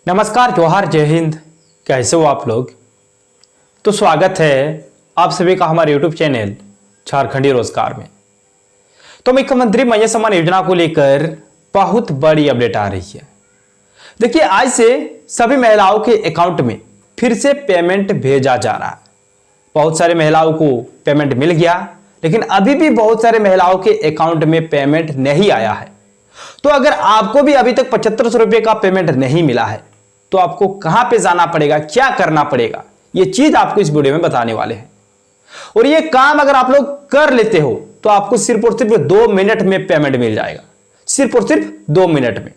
नमस्कार, जोहार, जय हिंद। कैसे हो आप लोग? तो स्वागत है आप सभी का हमारे YouTube चैनल झारखंडी रोजगार में। तो मुख्यमंत्री मैया सम्मान योजना को लेकर बहुत बड़ी अपडेट आ रही है। देखिए, आज से सभी महिलाओं के अकाउंट में फिर से पेमेंट भेजा जा रहा है। बहुत सारे महिलाओं को पेमेंट मिल गया, लेकिन अभी भी बहुत सारे महिलाओं के अकाउंट में पेमेंट नहीं आया है। तो अगर आपको भी अभी तक 7500 रुपये का पेमेंट नहीं मिला है तो आपको कहां पे जाना पड़ेगा, क्या करना पड़ेगा, यह चीज आपको इस वीडियो में बताने वाले हैं। और यह काम अगर आप लोग कर लेते हो तो आपको सिर्फ और सिर्फ 2 मिनट में पेमेंट मिल जाएगा। सिर्फ और सिर्फ 2 मिनट में।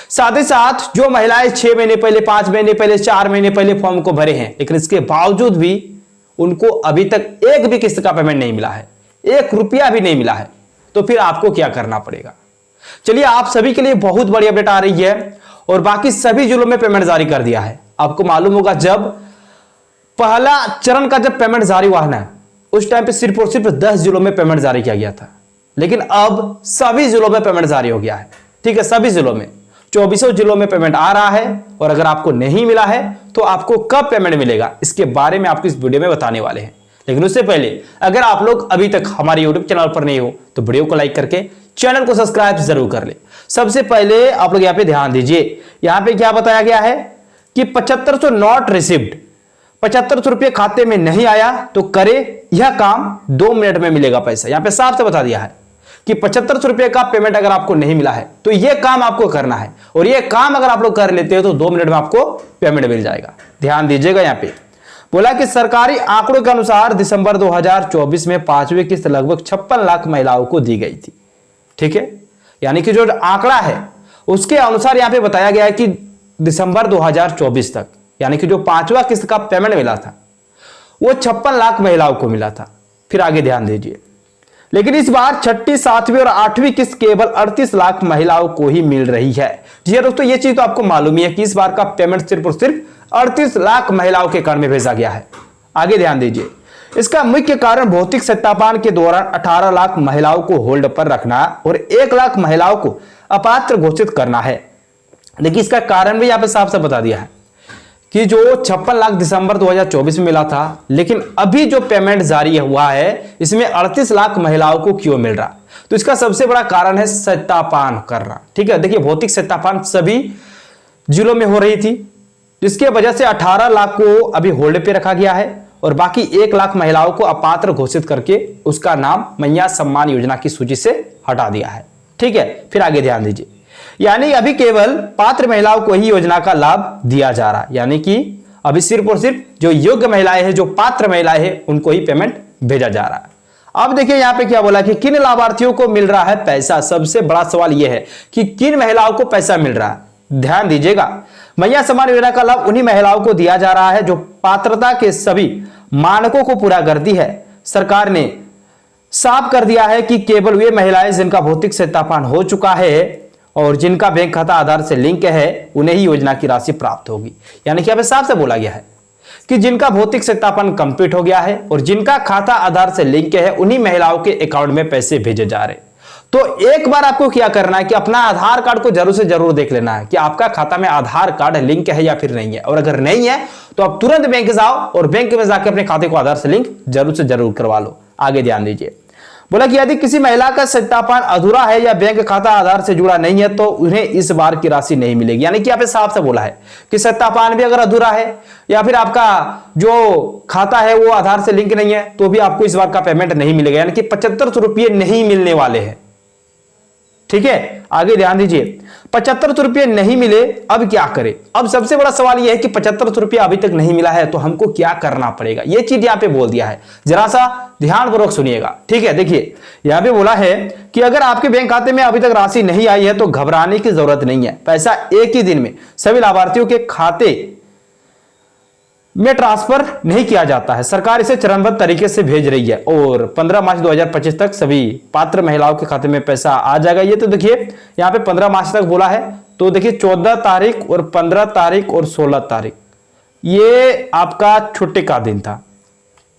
साथ ही साथ जो महिलाएं 6 महीने पहले, 5 महीने पहले, 4 महीने पहले फॉर्म को भरे हैं, लेकिन इसके बावजूद भी उनको अभी तक एक भी किस्त का पेमेंट नहीं मिला है, 1 रुपया भी नहीं मिला है, तो फिर आपको क्या करना पड़ेगा। चलिए, आप सभी के लिए बहुत बड़ी अपडेट आ रही है और बाकी सभी जिलों में पेमेंट जारी कर दिया है। आपको मालूम होगा, जब पहला चरण का जब पेमेंट जारी हुआ ना, उस टाइम पे सिर्फ और सिर्फ 10 जिलों में पेमेंट जारी किया गया था, लेकिन अब सभी जिलों में पेमेंट जारी हो गया है। ठीक है, सभी जिलों में 24 जिलों में पेमेंट आ रहा है। और अगर आपको नहीं मिला है तो आपको कब पेमेंट मिलेगा, इसके बारे में आपको इस वीडियो में बताने वाले हैं। लेकिन उससे पहले अगर आप लोग अभी तक हमारे YouTube चैनल पर नहीं हो तो वीडियो को लाइक करके चैनल को सब्सक्राइब जरूर कर ले। सबसे पहले आप लोग यहां पे ध्यान दीजिए, यहां पे क्या बताया गया है कि 7500 नॉट रिसीव्ड, 7500 रुपये खाते में नहीं आया तो करे यह काम 2 मिनट में मिलेगा पैसा। यहां पे साफ से बता दिया है कि 7500 रुपये का पेमेंट अगर आपको नहीं मिला है तो यह काम आपको करना है, और यह काम अगर आप लोग कर लेते हो तो 2 मिनट में आपको पेमेंट मिल जाएगा। ध्यान दीजिएगा, यहां पे बोला कि सरकारी आंकड़ों के अनुसार दिसंबर 2024 में 5वीं किस्त लगभग 56 लाख महिलाओं को दी गई थी। ठीक है, यानी कि जो आंकड़ा है उसके अनुसार यहां पे बताया गया है कि दिसंबर 2024 तक, यानी कि जो 5वां किस्त का पेमेंट मिला था वो 56 लाख महिलाओं को मिला था। फिर आगे ध्यान दीजिए, लेकिन इस बार 6ठी, 7वीं और 8वीं किस्त केवल 38 लाख महिलाओं को ही मिल रही है। जी दोस्तों, ये चीज तो आपको मालूम ही है कि इस बार का पेमेंट सिर्फ और सिर्फ 38 लाख महिलाओं के अकाउंट में भेजा गया है। आगे ध्यान दीजिए, इसका मुख्य कारण भौतिक सत्यापन के दौरान 18 लाख महिलाओं को होल्ड पर रखना और 1 लाख महिलाओं को अपात्र घोषित करना है। देखिए, इसका कारण भी यहां पे साफ साफ बता दिया है कि जो 56 लाख दिसंबर 2024 में मिला था, लेकिन अभी जो पेमेंट जारी हुआ है इसमें 38 लाख महिलाओं को क्यों मिल रहा। तो इसका सबसे बड़ा कारण है सत्यापन करना। ठीक है, देखिए, भौतिक सत्यापन सभी जिलों में हो रही थी, जिसके वजह से 18 लाख को अभी होल्ड पे रखा गया है और बाकी 1 लाख महिलाओं को अपात्र घोषित करके उसका नाम मैया सम्मान योजना की सूची से हटा दिया है। ठीक है, फिर आगे ध्यान दीजिए, यानी अभी केवल पात्र महिलाओं को ही योजना का लाभ दिया जा रहा है, यानी कि अभी सिर्फ और सिर्फ जो योग्य महिलाएं हैं, जो पात्र महिलाएं हैं, उनको ही पेमेंट भेजा जा रहा है। अब देखिए यहां पे क्या बोला कि किन लाभार्थियों को मिल रहा है पैसा। सबसे बड़ा सवाल यह है कि किन महिलाओं को पैसा मिल रहा है। ध्यान दीजिएगा, मैया सम्मान योजना का लाभ उन्हीं महिलाओं को दिया जा रहा है जो पात्रता के सभी मानकों को पूरा करती है। सरकार ने साफ कर दिया है कि केवल वे महिलाएं जिनका भौतिक सत्यापन हो चुका है और जिनका बैंक खाता आधार से लिंक है, उन्हें ही योजना की राशि प्राप्त होगी। यानी कि यहाँ पे साफ से बोला गया है कि जिनका भौतिक सत्यापन कंप्लीट हो गया है और जिनका खाता आधार से लिंक है, उन्हीं महिलाओं के अकाउंट में पैसे भेजे जा रहे। तो एक बार आपको क्या करना है कि अपना आधार कार्ड को जरूर से जरूर देख लेना है कि आपका खाता में आधार कार्ड लिंक है या फिर नहीं है। और अगर नहीं है तो आप तुरंत बैंक जाओ और बैंक में जाकर अपने खाते को आधार से लिंक जरूर से जरूर करवा लो। आगे ध्यान दीजिए, बोला कि यदि किसी महिला का सत्यापन अधूरा है या बैंक खाता आधार से जुड़ा नहीं है तो उन्हें इस बार की राशि नहीं मिलेगी। यानी कि यहाँ पे साफ से बोला है कि सत्यापन भी अगर अधूरा है या फिर आपका जो खाता है वो आधार से लिंक नहीं है तो भी आपको इस बार का पेमेंट नहीं मिलेगा। यानी कि 7500 रुपये नहीं मिलने वाले हैं। ठीक है, आगे ध्यान दीजिए, 7500 रुपये नहीं मिले, अब क्या करें। अब सबसे बड़ा सवाल यह है कि 7500 रुपये अभी तक नहीं मिला है तो हमको क्या करना पड़ेगा। यह चीज यहां पे बोल दिया है, जरा सा ध्यानपूर्वक सुनिएगा। ठीक है, देखिए यहां पे बोला है कि अगर आपके बैंक खाते में अभी तक राशि नहीं आई है तो घबराने की जरूरत नहीं है। पैसा एक ही दिन में सभी लाभार्थियों के खाते में ट्रांसफर नहीं किया जाता है। सरकार इसे चरणबद्ध तरीके से भेज रही है और 15 मार्च 2025 तक सभी पात्र महिलाओं के खाते में पैसा आ जाएगा। ये तो देखिए यहाँ पे 15 मार्च तक बोला है, तो देखिए 14 तारीख और 15 तारीख और 16 तारीख ये आपका छुट्टी का दिन था।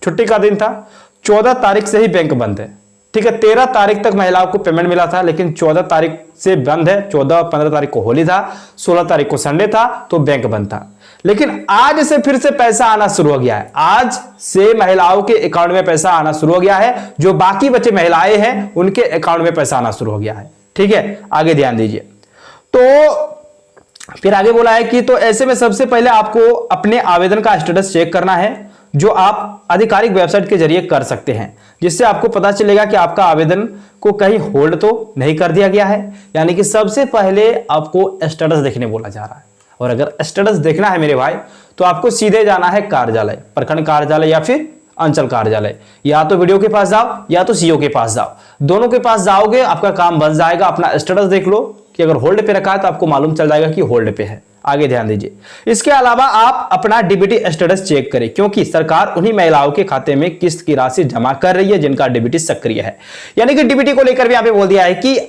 छुट्टी का दिन था, 14 तारीख से ही बैंक बंद है। ठीक है, 13 तारीख तक महिलाओं को पेमेंट मिला था, लेकिन 14 तारीख से बंद है। 14-15 तारीख को होली था, 16 तारीख को संडे था, तो बैंक बंद था। लेकिन आज से फिर से पैसा आना शुरू हो गया है। आज से महिलाओं के अकाउंट में पैसा आना शुरू हो गया है। जो बाकी बचे महिलाएं हैं उनके अकाउंट में पैसा आना शुरू हो गया है। ठीक है, आगे ध्यान दीजिए। तो फिर आगे बोला है कि तो ऐसे में सबसे पहले आपको अपने आवेदन का स्टेटस चेक करना है, जो आप आधिकारिक वेबसाइट के जरिए कर सकते हैं, जिससे आपको पता चलेगा कि आपका आवेदन को कहीं होल्ड तो नहीं कर दिया गया है। यानी कि सबसे पहले आपको स्टेटस देखने बोला जा रहा है। और अगर स्टेटस देखना है मेरे भाई, तो आपको सीधे जाना है कार्यालय, प्रखंड कार्यालय या फिर अंचल कार्यालय। या तो वीडियो के पास जाओ या तो सीओ के पास जाओ, दोनों के पास जाओगे आपका काम बन जाएगा। अपना स्टेटस देख लो कि अगर होल्ड पे रखा है तो आपको मालूम चल जाएगा कि होल्ड पे है। आगे ध्यान दीजिए। इसके अलावा आप अपना डीबीटी स्टेटस चेक करें, क्योंकि सरकार उन्हीं महिलाओं के खाते में किस्त की राशि जमा कर रही है जिनका डीबीटी सक्रिय है। यानी कि डीबीटी को लेकर भी यहां पे बोल दिया है कि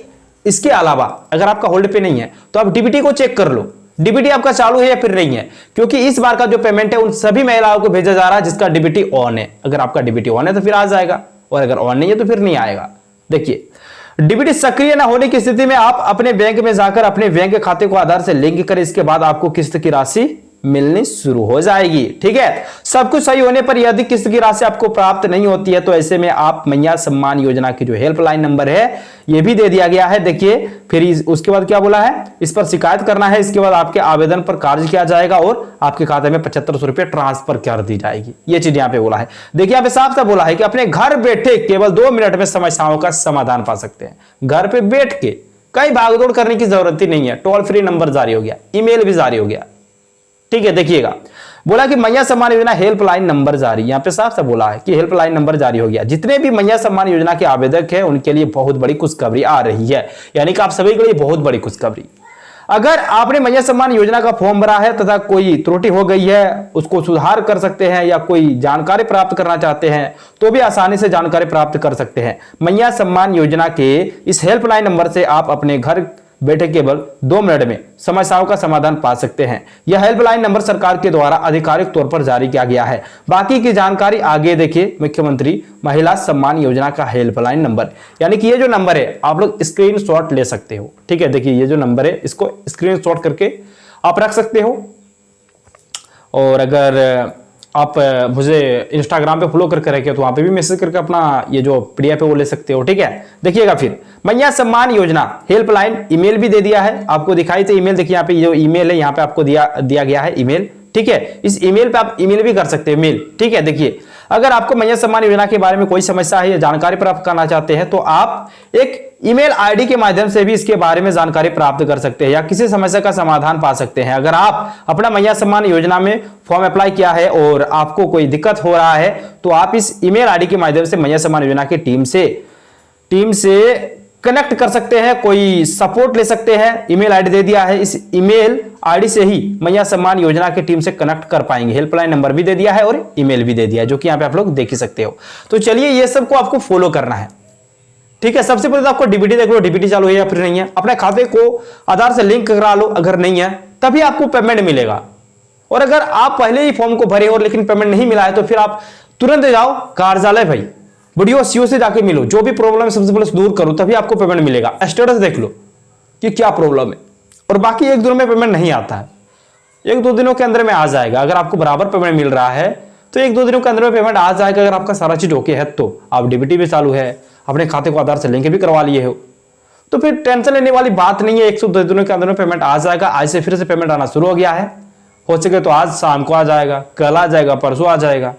इसके अलावा अगर आपका होल्ड पे नहीं है तो आप डीबीटी को चेक कर लो, डीबीटी आपका चालू है या फिर नहीं है। क्योंकि इस बार का जो पेमेंट है उन सभी महिलाओं को भेजा जा रहा है जिसका डीबीटी ऑन है। अगर आपका डीबीटी ऑन है तो फिर आ जाएगा, और अगर ऑन नहीं है तो फिर नहीं आएगा। देखिए, डीबीटी सक्रिय न होने की स्थिति में आप अपने बैंक में जाकर अपने बैंक खाते को आधार से लिंक करें। इसके बाद आपको किस्त की राशि मिलनी शुरू हो जाएगी। ठीक है, सब कुछ सही होने पर यदि किस्त की राशि आपको प्राप्त नहीं होती है तो ऐसे में आप मैया सम्मान योजना की जो हेल्पलाइन नंबर है ये भी दे दिया गया है। देखिए, फिर उसके बाद क्या बोला है, इस पर शिकायत करना है। इसके बाद आपके आवेदन पर कार्य किया जाएगा और आपके खाते में 7500 रुपये ट्रांसफर कर दी जाएगी। ये चीज यहाँ पे बोला है। देखिए, यहाँ पे साफ साफ बोला है कि अपने घर बैठे केवल 2 मिनट में समस्याओं का समाधान पा सकते हैं। घर पे बैठ के कई भागदौड़ करने की जरूरत ही नहीं है। टोल फ्री नंबर जारी हो गया, ईमेल भी जारी हो गया। ठीक है, देखिएगा, बोला कि मैया सम्मान योजना हेल्पलाइन नंबर जारी। यहां पे साफ साफ बोला है कि हेल्पलाइन नंबर जारी हो गया। जितने भी मैया सम्मान योजना के आवेदक हैं उनके लिए बहुत बड़ी खुशखबरी आ रही है। यानी कि आप सभी के लिए बहुत बड़ी खुशखबरी। अगर आपने मैया सम्मान योजना का फॉर्म भरा है तथा कोई त्रुटि हो गई है, उसको सुधार कर सकते हैं, या कोई जानकारी प्राप्त करना चाहते हैं तो भी आसानी से जानकारी प्राप्त कर सकते हैं। मैया सम्मान योजना के इस हेल्पलाइन नंबर से आप अपने घर बैठे केवल 2 मिनट में समस्याओं का समाधान पा सकते हैं। यह हेल्पलाइन नंबर सरकार के द्वारा आधिकारिक तौर पर जारी किया गया है। बाकी की जानकारी आगे देखिए। मुख्यमंत्री महिला सम्मान योजना का हेल्पलाइन नंबर, यानी कि ये जो नंबर है आप लोग स्क्रीनशॉट ले सकते हो। ठीक है, देखिए ये जो नंबर है इसको स्क्रीनशॉट करके आप रख सकते हो। और अगर आप मुझे इंस्टाग्राम पे फॉलो करके रखे तो वहां पे भी मैसेज करके अपना ये जो पीडीएफ है वो ले सकते हो। ठीक है, देखिएगा, फिर मैया सम्मान योजना हेल्पलाइन ईमेल भी दे दिया है आपको। दिखाई तो ईमेल, देखिए यहाँ पे जो ईमेल है यहाँ पे आपको दिया गया है ईमेल। ठीक है, इस ईमेल पे आप ईमेल भी कर सकते हैं, मेल। ठीक है, देखिए, अगर आपको मैया सम्मान योजना के बारे में कोई समस्या है या जानकारी प्राप्त करना चाहते हैं तो आप एक ईमेल आईडी के माध्यम से भी इसके बारे में जानकारी प्राप्त कर सकते हैं या किसी समस्या का समाधान पा सकते हैं। अगर आप अपना मैया सम्मान योजना में फॉर्म अप्लाई किया है और आपको कोई दिक्कत हो रहा है तो आप इस ईमेल आईडी के माध्यम से मैया सम्मान योजना की टीम से कनेक्ट कर सकते हैं, कोई सपोर्ट ले सकते हैं। ईमेल आईडी दे दिया है, इस ईमेल आईडी से ही मैया सम्मान योजना की टीम से कनेक्ट कर पाएंगे। हेल्पलाइन नंबर भी दे दिया है और ईमेल भी दे दिया है, जो कि यहाँ पे आप लोग देख ही सकते हो। तो चलिए, ये सब को आपको फॉलो करना है। ठीक है, सबसे पहले तो आपको डीबीटी देख लो, डीबीटी चालू है या फिर नहीं है। अपने खाते को आधार से लिंक करा लो, अगर नहीं है तभी आपको पेमेंट मिलेगा। और अगर आप पहले ही फॉर्म को भरे और लेकिन पेमेंट नहीं मिला है तो फिर आप तुरंत जाओ कार्यालय, भाई वीडियो सीओ से जाके मिलो, जो भी प्रॉब्लम है सबसे पहले दूर करो, तभी आपको पेमेंट मिलेगा। स्टेटस देख लो कि क्या प्रॉब्लम है। और बाकी 1 दिन में पेमेंट नहीं आता है, 1-2 दिनों के अंदर में आ जाएगा। अगर आपको बराबर पेमेंट मिल रहा है तो 1-2 दिनों के अंदर में पेमेंट आ जाएगा। अगर आपका सारा चीज ओके है तो आप डीबीटी भी चालू है, अपने खाते को आधार से लिंक भी करवा लिए हो, तो फिर टेंशन लेने वाली बात नहीं है। 102 दिनों के अंदर में पेमेंट आ जाएगा। आज से फिर से पेमेंट आना शुरू हो गया है। हो सके तो आज शाम को आ जाएगा, कल आ जाएगा, परसों आ जाएगा।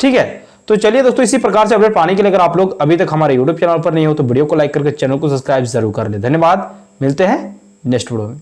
ठीक है, तो चलिए दोस्तों, इसी प्रकार से अपडेट पाने के लिए अगर आप लोग अभी तक हमारे यूट्यूब चैनल पर नहीं हो तो वीडियो को लाइक करके चैनल को सब्सक्राइब जरूर कर ले। धन्यवाद, मिलते हैं नेक्स्ट वीडियो में।